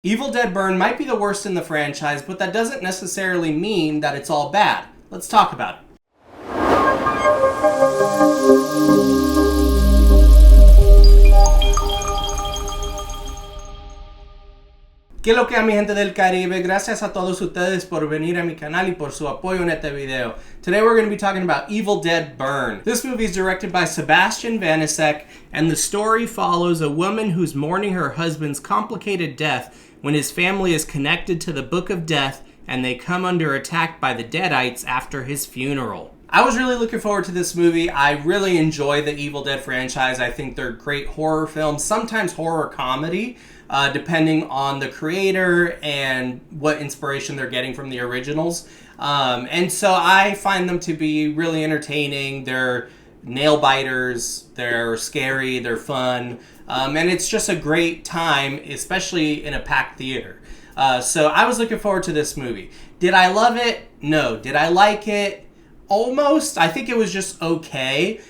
Evil Dead Burn might be the worst in the franchise, but that doesn't necessarily mean that it's all bad. Let's talk about it. ¿Qué lo que a mi gente del Caribe? Gracias a todos ustedes por venir a mi canal y por su apoyo en este video. Today we're going to be talking about Evil Dead Burn. This movie is directed by Sebastian Vanisek, and the story follows a woman who's mourning her husband's complicated death when his family is connected to the Book of Death and they come under attack by the Deadites after his funeral. I was really looking forward to this movie. I really enjoy the Evil Dead franchise. I think they're great horror films, sometimes horror comedy, depending on the creator and what inspiration they're getting from the originals. And so I find them to be really entertaining. They're nail biters, they're scary, they're fun, and it's just a great time, especially in a packed theater. So I was looking forward to this movie. Did I love it? No. Did I like it? Almost. I think it was just okay.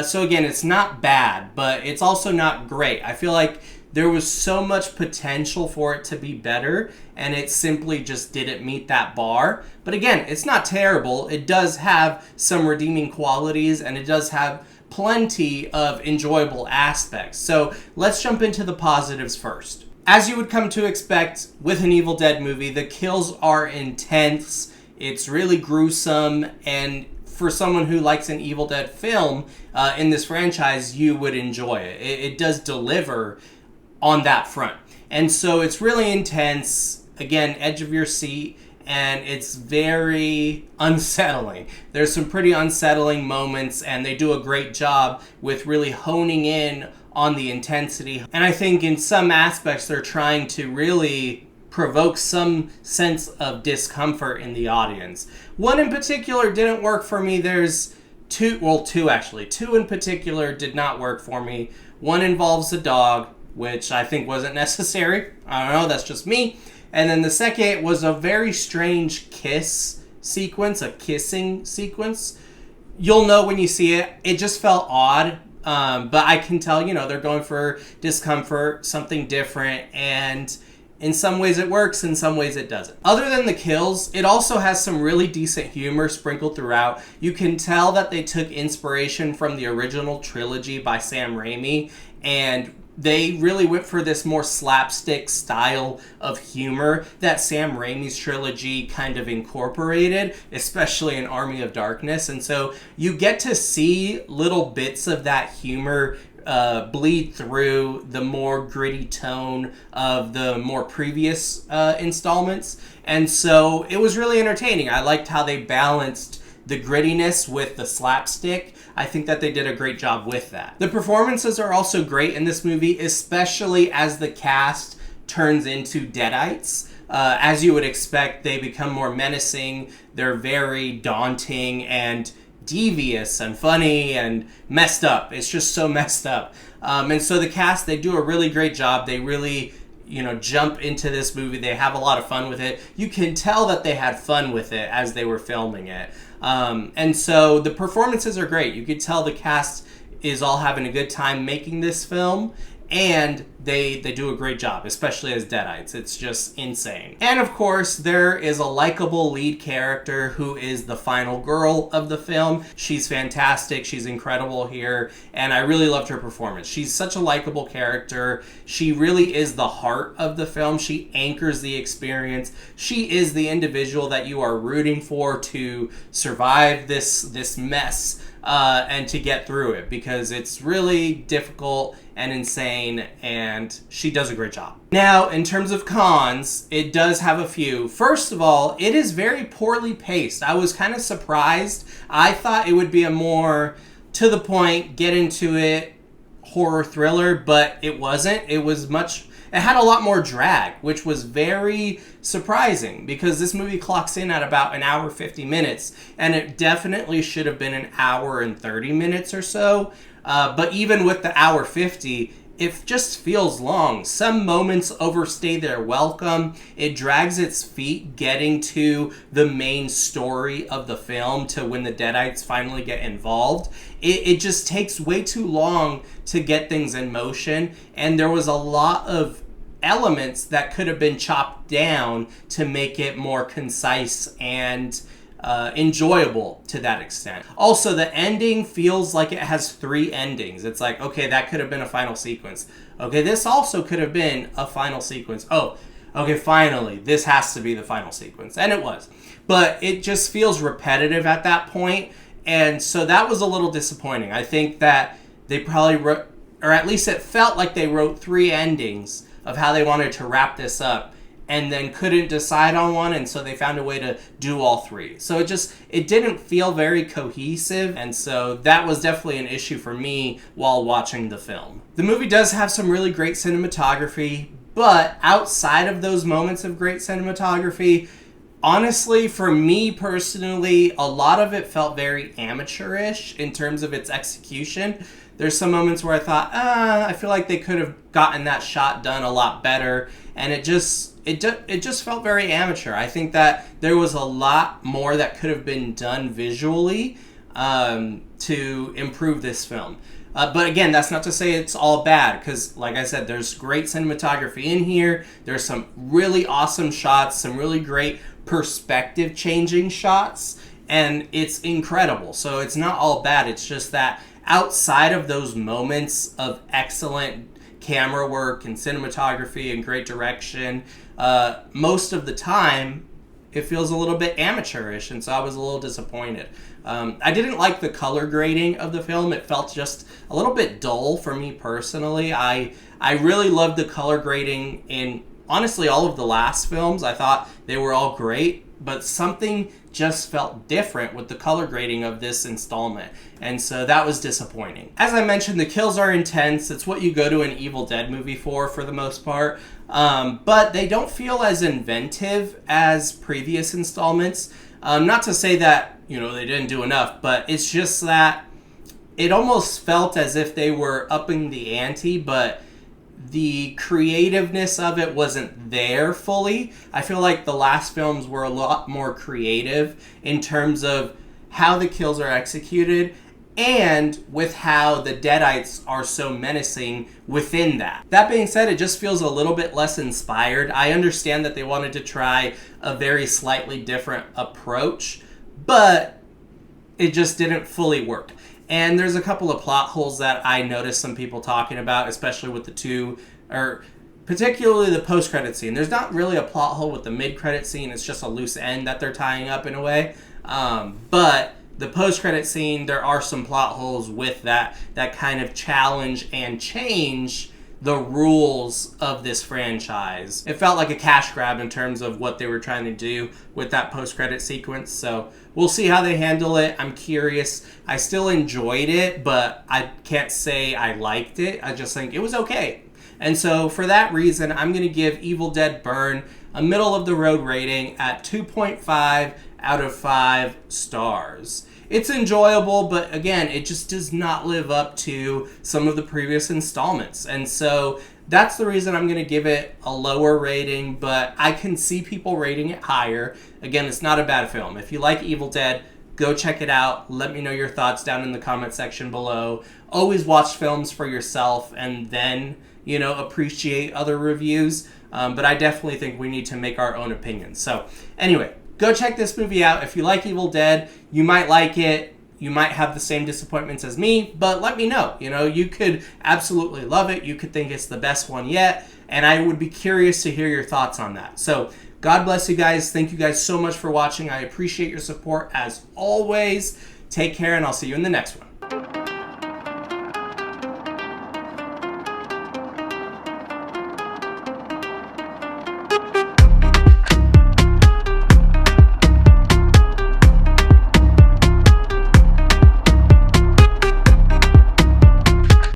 So again, it's not bad, but it's also not great. I feel like there was so much potential for it to be better, and it simply just didn't meet that bar. But again, it's not terrible. It does have some redeeming qualities, and it does have plenty of enjoyable aspects. So let's jump into the positives first. As you would come to expect with an Evil Dead movie, the kills are intense. It's really gruesome, and for someone who likes an Evil Dead film in this franchise, you would enjoy it. It does deliver on that front. And so it's really intense, again, edge of your seat, and it's very unsettling. There's some pretty unsettling moments, and they do a great job with really honing in on the intensity. And I think in some aspects, they're trying to really provoke some sense of discomfort in the audience. One in particular didn't work for me. There's two actually. Two in particular did not work for me. One involves a dog, which I think wasn't necessary. I don't know, that's just me. And then the second was a very strange kiss sequence, a kissing sequence. You'll know when you see it. It just felt odd, but I can tell, they're going for discomfort, something different, and in some ways it works, in some ways it doesn't. Other than the kills, it also has some really decent humor sprinkled throughout. You can tell that they took inspiration from the original trilogy by Sam Raimi, and they really went for this more slapstick style of humor that Sam Raimi's trilogy kind of incorporated, especially in Army of Darkness. And so you get to see little bits of that humor bleed through the more gritty tone of the more previous installments. And so it was really entertaining. I liked how they balanced the grittiness with the slapstick. I think that they did a great job with that. The performances are also great in this movie, especially as the cast turns into Deadites. As you would expect, they become more menacing. They're very daunting and devious and funny and messed up. It's just so messed up. And so the cast, they do a really great job. They really jump into this movie. They have a lot of fun with it. You can tell that they had fun with it as they were filming it. And so the performances are great. You could tell the cast is all having a good time making this film, and they do a great job, especially as Deadites. It's just insane. And of course, there is a likable lead character who is the final girl of the film. She's fantastic. She's incredible here, and I really loved her performance. She's such a likable character. She really is the heart of the film. She anchors the experience. She is the individual that you are rooting for to survive this mess and to get through it, because it's really difficult and insane, and she does a great job. Now, in terms of cons, it does have a few. First of all, it is very poorly paced. I was kind of surprised. I thought it would be a more to the point, get into it horror thriller, but it wasn't. It had a lot more drag, which was very surprising, because this movie clocks in at about an hour 50 minutes, and it definitely should have been an hour and 30 minutes or so. But even with the hour 50, it just feels long. Some moments overstay their welcome. It drags its feet getting to the main story of the film, to when the Deadites finally get involved. It just takes way too long to get things in motion, and there was a lot of elements that could have been chopped down to make it more concise and enjoyable to that extent. Also, the ending feels like it has 3 endings. It's like, okay, that could have been a final sequence. Okay, this also could have been a final sequence. Oh, okay, finally, this has to be the final sequence. And it was. But it just feels repetitive at that point. And so that was a little disappointing. I think that they probably wrote, or at least it felt like they wrote 3 endings of how they wanted to wrap this up, and then couldn't decide on one, and so they found a way to do all 3. So it didn't feel very cohesive, and so that was definitely an issue for me while watching the film. The movie does have some really great cinematography, but outside of those moments of great cinematography, honestly, for me personally, a lot of it felt very amateurish in terms of its execution. There's some moments where I thought, I feel like they could have gotten that shot done a lot better, and it just felt very amateur. I think that there was a lot more that could have been done visually to improve this film. But again, that's not to say it's all bad, because like I said, there's great cinematography in here. There's some really awesome shots, some really great perspective changing shots, and it's incredible. So it's not all bad. It's just that outside of those moments of excellent camera work and cinematography and great direction, most of the time it feels a little bit amateurish, and so I was a little disappointed. I didn't like the color grading of the film. It felt just a little bit dull for me personally. I really loved the color grading in, honestly, all of the last films. I thought they were all great, but something just felt different with the color grading of this installment, and so that was disappointing. As I mentioned, the kills are intense. It's what you go to an Evil Dead movie for the most part, but they don't feel as inventive as previous installments. Not to say that, they didn't do enough, but it's just that it almost felt as if they were upping the ante, but the creativeness of it wasn't there fully. I feel like the last films were a lot more creative in terms of how the kills are executed and with how the Deadites are so menacing within that. That being said, it just feels a little bit less inspired. I understand that they wanted to try a very slightly different approach, but it just didn't fully work. And there's a couple of plot holes that I noticed some people talking about, especially with particularly the post-credit scene. There's not really a plot hole with the mid-credit scene. It's just a loose end that they're tying up in a way. But the post-credit scene, there are some plot holes with that kind of challenge and change the rules of this franchise. It felt like a cash grab in terms of what they were trying to do with that post-credit sequence, so we'll see how they handle it. I'm curious. I still enjoyed it, but I can't say I liked it. I just think it was okay. And so for that reason, I'm going to give Evil Dead Burn a middle-of-the-road rating at 2.5 out of 5 stars. It's enjoyable, but again, it just does not live up to some of the previous installments. And so that's the reason I'm going to give it a lower rating, but I can see people rating it higher. Again, it's not a bad film. If you like Evil Dead, go check it out. Let me know your thoughts down in the comment section below. Always watch films for yourself and then, appreciate other reviews. But I definitely think we need to make our own opinions. So anyway, go check this movie out. If you like Evil Dead, you might like it. You might have the same disappointments as me, but let me know. You could absolutely love it. You could think it's the best one yet, and I would be curious to hear your thoughts on that. So God bless you guys. Thank you guys so much for watching. I appreciate your support as always. Take care, and I'll see you in the next one.